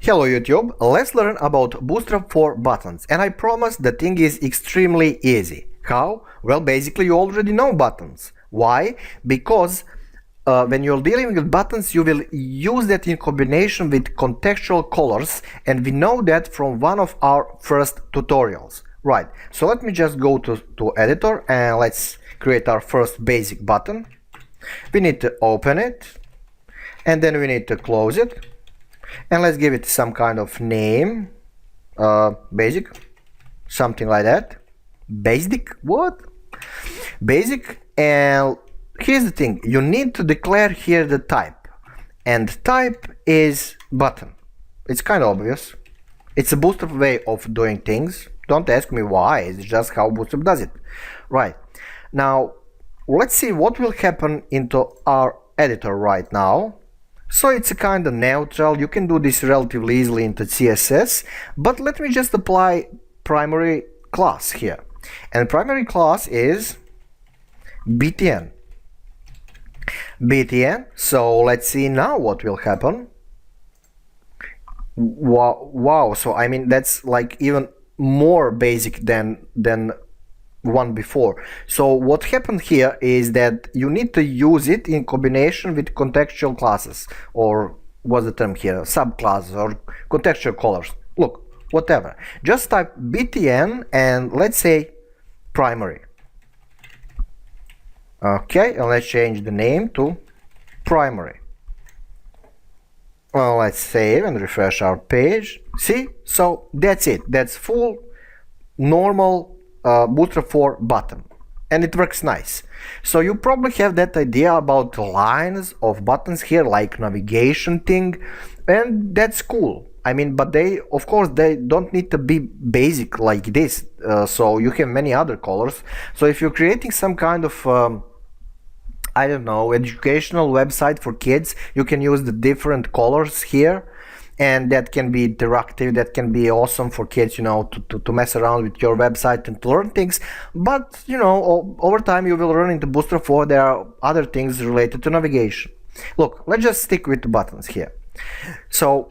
Hello YouTube, let's learn about Bootstrap for buttons, and I promise the thing is extremely easy. How? Well, basically you already know buttons. Why? Because when you're dealing with buttons you will use that in combination with contextual colors, and we know that from one of our first tutorials. Right, so let me just go to editor and let's create our first basic button. We need to open it and then we need to close it. And let's give it some kind of name, basic, something like that. Basic, what? Basic. And here's the thing, you need to declare here the type, and type is button. It's kind of obvious. It's a Bootstrap way of doing things. Don't ask me why, it's just how Bootstrap does it. Right, now let's see what will happen into our editor right now. So it's a kind of neutral, you can do this relatively easily into CSS, but let me just apply primary class here. And primary class is btn. btn, so let's see now what will happen. Wow, so I mean that's like even more basic than one before. So what happened here is that you need to use it in combination with contextual classes, or what's the term here, subclasses or contextual colors. Look, whatever, just type btn and let's say primary. Okay, and let's change the name to primary. Well, let's save and refresh our page. See, so that's it, that's full normal Bootstrap 4 button, and it works nice. So you probably have that idea about lines of buttons here, like navigation thing, and that's cool. I mean, but they, of course, they don't need to be basic like this. So you have many other colors. So if you're creating some kind of I don't know, educational website for kids, you can use the different colors here. And that can be interactive, that can be awesome for kids, you know, to mess around with your website and to learn things. But, you know, over time you will run into Bootstrap 4, there are other things related to navigation. Look, let's just stick with the buttons here. So,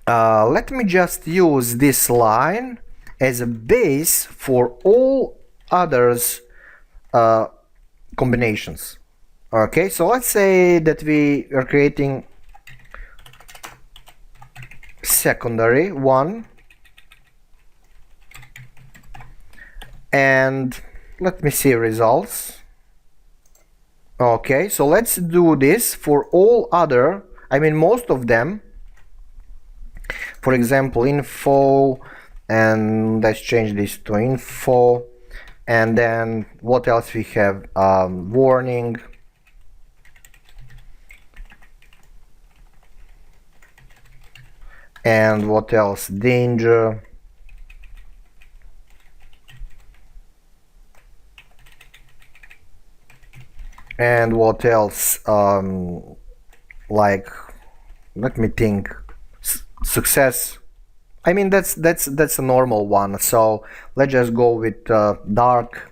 let me just use this line as a base for all others combinations. Okay, so let's say that we are creating secondary one, and let me see results. Okay, so let's do this for all other, I mean most of them. For example, info, and let's change this to info, and then what else we have? Warning, and what else? Danger, and what else? Like, let me think. Success. I mean that's a normal one. So let's just go with dark.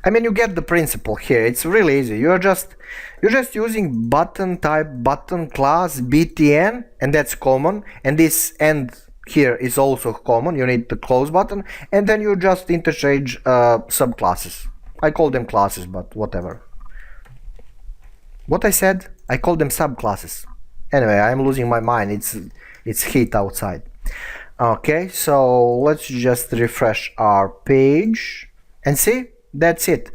I mean, you get the principle here. It's really easy. You're just using button type, button class, btn, and that's common. And this end here is also common. You need the close button, and then you just interchange subclasses. I call them classes, but whatever. What I said? I call them subclasses. Anyway, I'm losing my mind. It's heat outside. Okay, so let's just refresh our page and see. That's it.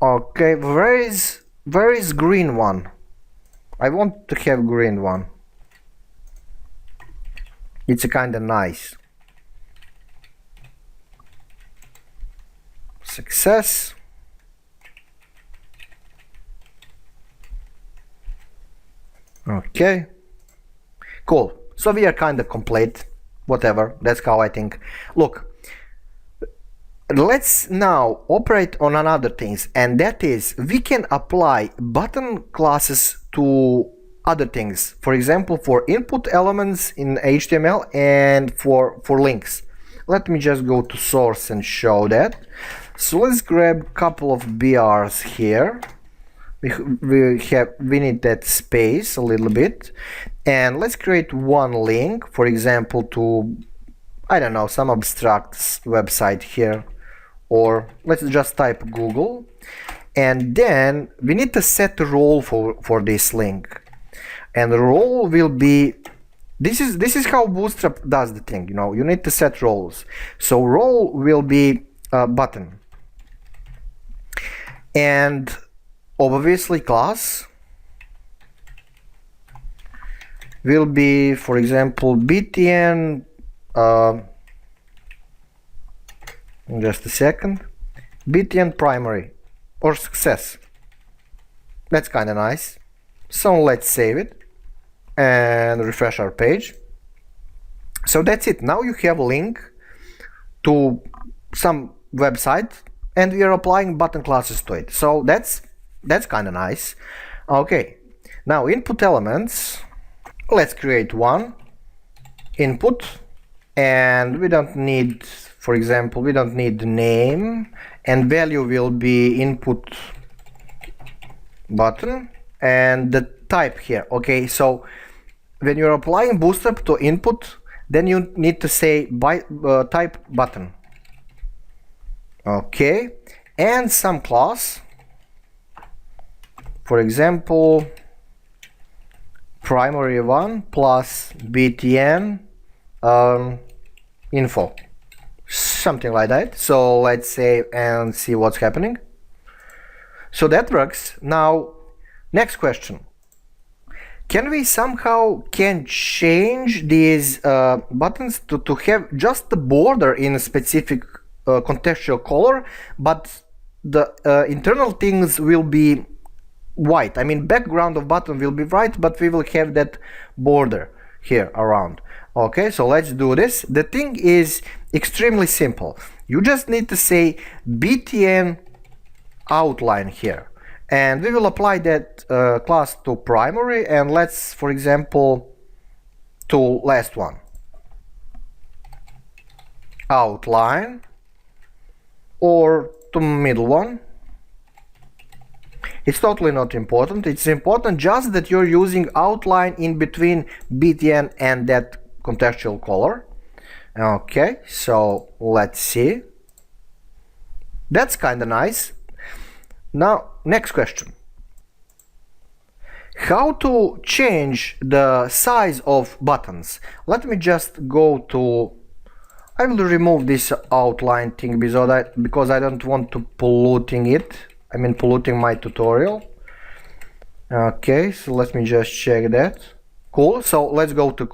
Okay, where is green one? I want to have green one. It's a kind of nice. Success. Okay, cool. So we are kind of complete. Whatever, that's how I think. Look, let's now operate on another things, and that is we can apply button classes to other things. For example, for input elements in HTML and for links. Let me just go to source and show that. So let's grab a couple of BRs here. we need that space a little bit, and let's create one link, for example, to, I don't know, some abstract website here, or let's just type Google, and then we need to set a role for this link, and the role will be, this is how Bootstrap does the thing, you know, you need to set roles. So role will be a button, and obviously class will be, for example, btn, just a second, btn primary or success. That's kind of nice. So let's save it and refresh our page. So that's it. Now you have a link to some website, and we are applying button classes to it. So that's kind of nice. Okay, now input elements, let's create one input, and we don't need, for example, we don't need the name, and value will be input button, and the type here. Okay, so when you're applying Bootstrap to input, then you need to say type button. Okay, and some class, for example, primary one plus btn info, something like that. So let's save and see what's happening. So that works. Now, next question. Can we somehow change these buttons to have just the border in a specific contextual color, but the internal things will be white? I mean, background of button will be white, but we will have that border here around. Okay, so let's do this. The thing is extremely simple. You just need to say btn outline here, and we will apply that class to primary, and let's, for example, to last one, outline, or to middle one. It's totally not important. It's important just that you're using outline in between btn and that contextual color. Okay, so let's see. That's kind of nice. Now, next question. How to change the size of buttons? Let me just go to, I will remove this outline thing because I don't want to polluting my tutorial. Okay, so let me just check that. Cool, so let's go to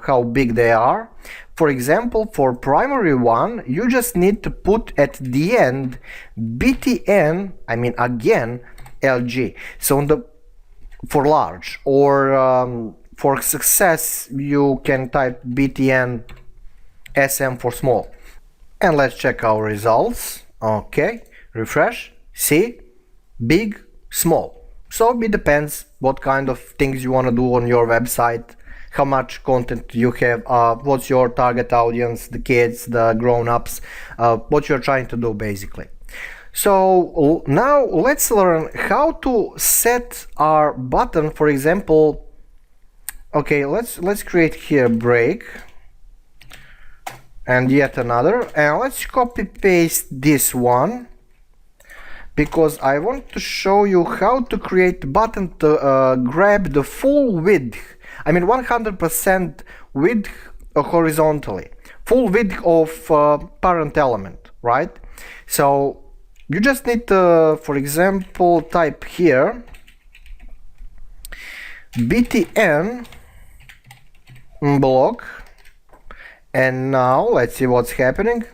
how big they are. For example, for primary one, you just need to put at the end btn, again, lg. So for large, or for success, you can type btn sm for small. And let's check our results. Okay, refresh, see, big, small. So it depends what kind of things you want to do on your website, how much content you have, what's your target audience, the kids, the grown-ups, what you're trying to do basically. So now let's learn how to set our button. For example, okay, let's create here break and yet another, and let's copy paste this one, because I want to show you how to create button to grab the full width, 100% width horizontally, full width of parent element, right? So you just need to, for example, type here btn block, and now let's see what's happening.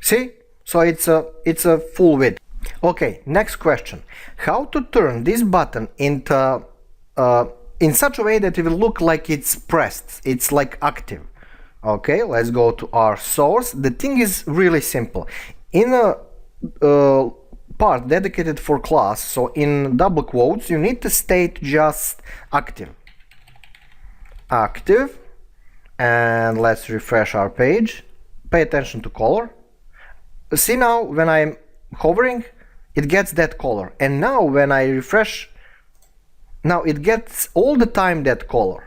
See, so it's a full width. Okay, next question. How to turn this button into in such a way that it will look like it's pressed, it's like active. Okay, let's go to our source. The thing is really simple. In a part dedicated for class, so in double quotes, you need to state just active. Active, and let's refresh our page. Pay attention to color. See now, when I'm hovering, it gets that color. And now when I refresh, now it gets all the time that color.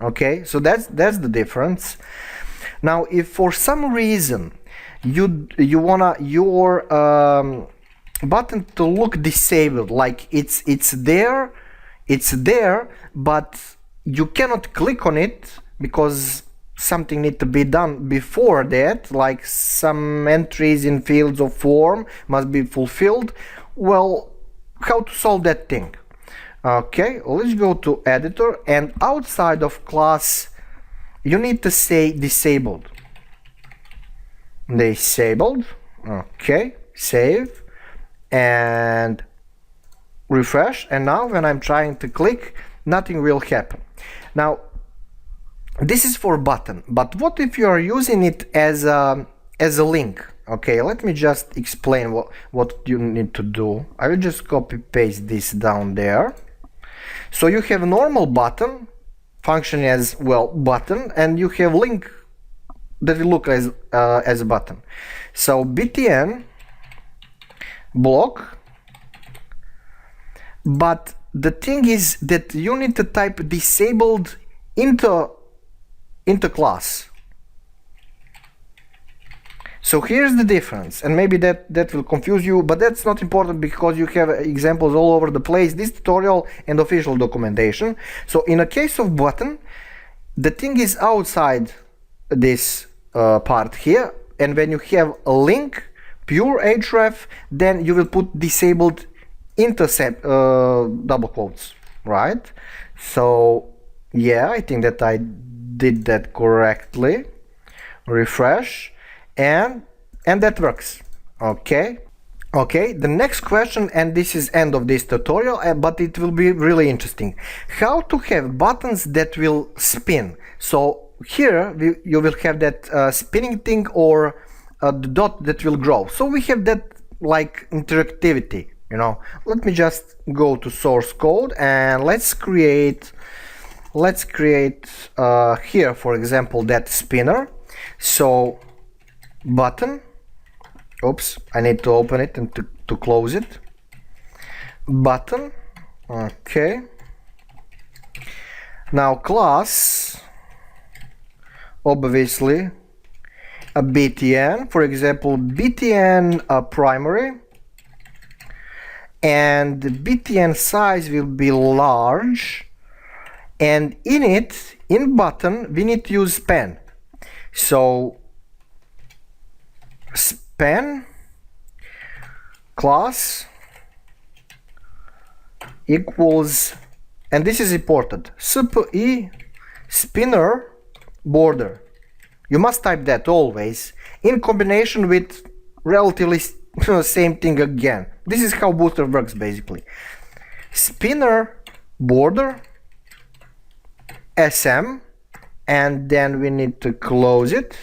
Okay, so that's the difference. Now if for some reason you wanna your button to look disabled, like it's there, but you cannot click on it because something need to be done before that, like some entries in fields of form must be fulfilled. Well, how to solve that thing? Okay, let's go to editor, and outside of class you need to say disabled. Okay, save and refresh, and now when I'm trying to click, nothing will happen. Now this is for button, but what if you are using it as a link? Okay, let me just explain what you need to do. I will just copy paste this down there. So you have a normal button functioning as, well, button, and you have link that will look as a button. So btn block, but the thing is that you need to type disabled into class. So here's the difference, and maybe that will confuse you, but that's not important because you have examples all over the place, this tutorial and official documentation. So in a case of button, the thing is outside this part here, and when you have a link, pure href, then you will put disabled into double quotes, right? So yeah, I think that I did that correctly. Refresh, and that works. Okay, the next question, and this is end of this tutorial, but it will be really interesting, how to have buttons that will spin. So here you will have that spinning thing, or the dot that will grow. So we have that like interactivity, you know. Let me just go to source code, and let's create here, for example, that spinner. So button, oops, I need to open it and to close it. Button, okay. Now class, obviously a btn, for example, btn primary, and the btn size will be large, and in button we need to use span. So span class equals, and this is important, spe spinner border. You must type that always in combination with relatively same thing again. This is how Bootstrap works basically. Spinner border sm, and then we need to close it,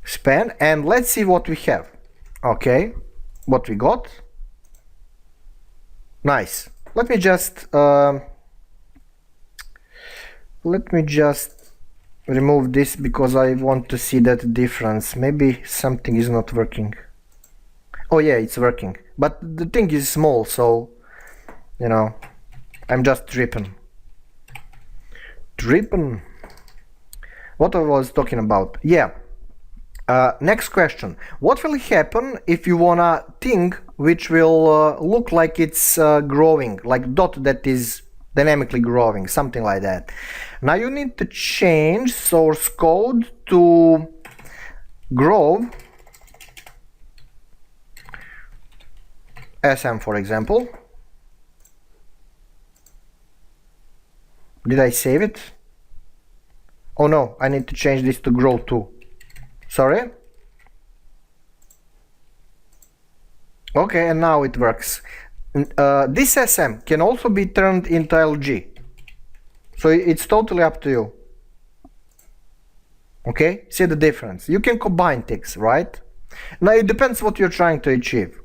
span, and let's see what we have. Okay, what we got. Nice. Let me just remove this because I want to see that difference. Maybe something is not working. Oh yeah, it's working, but the thing is small, so you know, I'm just dripping. What I was talking about. Yeah. Next question. What will happen if you want a thing which will look like it's growing, like dot that is dynamically growing, something like that? Now you need to change source code to grow sm, for example. Did I save it? Oh no, I need to change this to grow too. Sorry. Okay, and now it works. This SM can also be turned into LG. So it's totally up to you. Okay, see the difference. You can combine things, right? Now it depends what you're trying to achieve.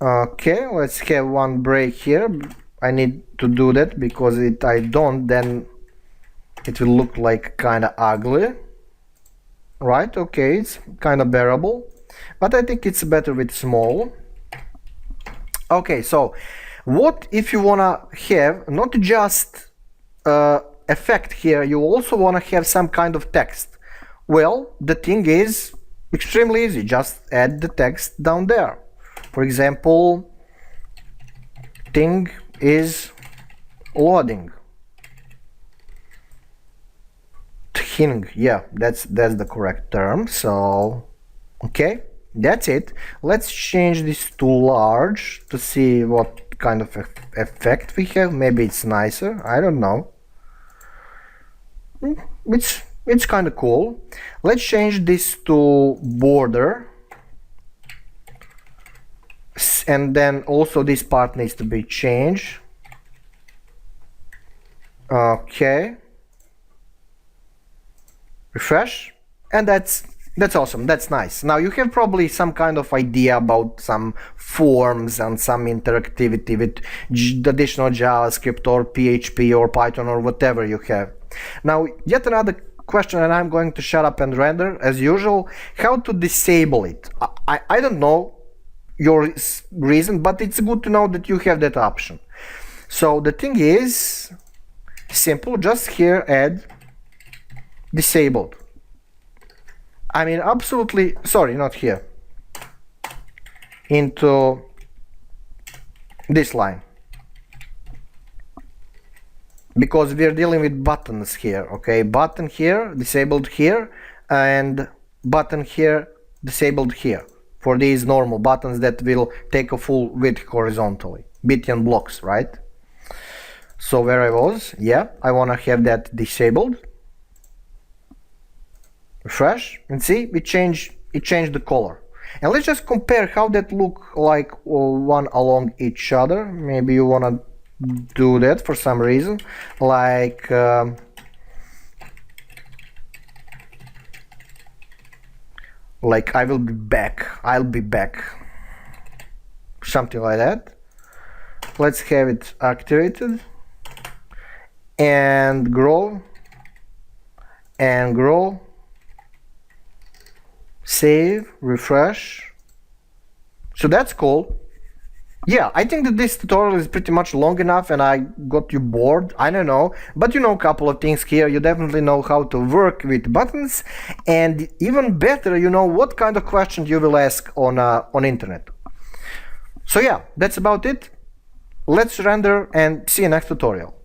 Okay, let's have one break here. I need to do that because I don't, then it will look like kind of ugly. Right, okay, it's kind of bearable. but I think it's better with small. Okay, so what if you wanna have not just effect here, you also wanna have some kind of text? Well, the thing is extremely easy. Just add the text down there. For example, thing is loading. Thing, yeah, that's the correct term. So, okay, that's it. Let's change this to large to see what kind of effect we have. Maybe it's nicer. I don't know. It's kind of cool. Let's change this to border, and then also this part needs to be changed. Okay. Refresh, and that's awesome. That's nice. Now you have probably some kind of idea about some forms and some interactivity with additional JavaScript or PHP or Python or whatever you have. Now, yet another question, and I'm going to shut up and render as usual. How to disable it? I don't know your reason, but it's good to know that you have that option. So the thing is simple. Just here add disabled. I mean, absolutely, sorry, not here. Into this line. Because we're dealing with buttons here, okay? Button here, disabled here, and button here, disabled here. For these normal buttons that will take a full width horizontally. Boolean blocks, right? So where I was, yeah, I want to have that disabled. Refresh, and see, it changed the color. And let's just compare how that look like one along each other. Maybe you want to do that for some reason, like I will be back, I'll be back, something like that. Let's have it activated and grow and grow. Save, refresh. So that's cool. Yeah, I think that this tutorial is pretty much long enough and I got you bored, I don't know, but you know a couple of things here. You definitely know how to work with buttons, and even better, you know what kind of questions you will ask on internet. So yeah, that's about it. Let's render and see you next tutorial.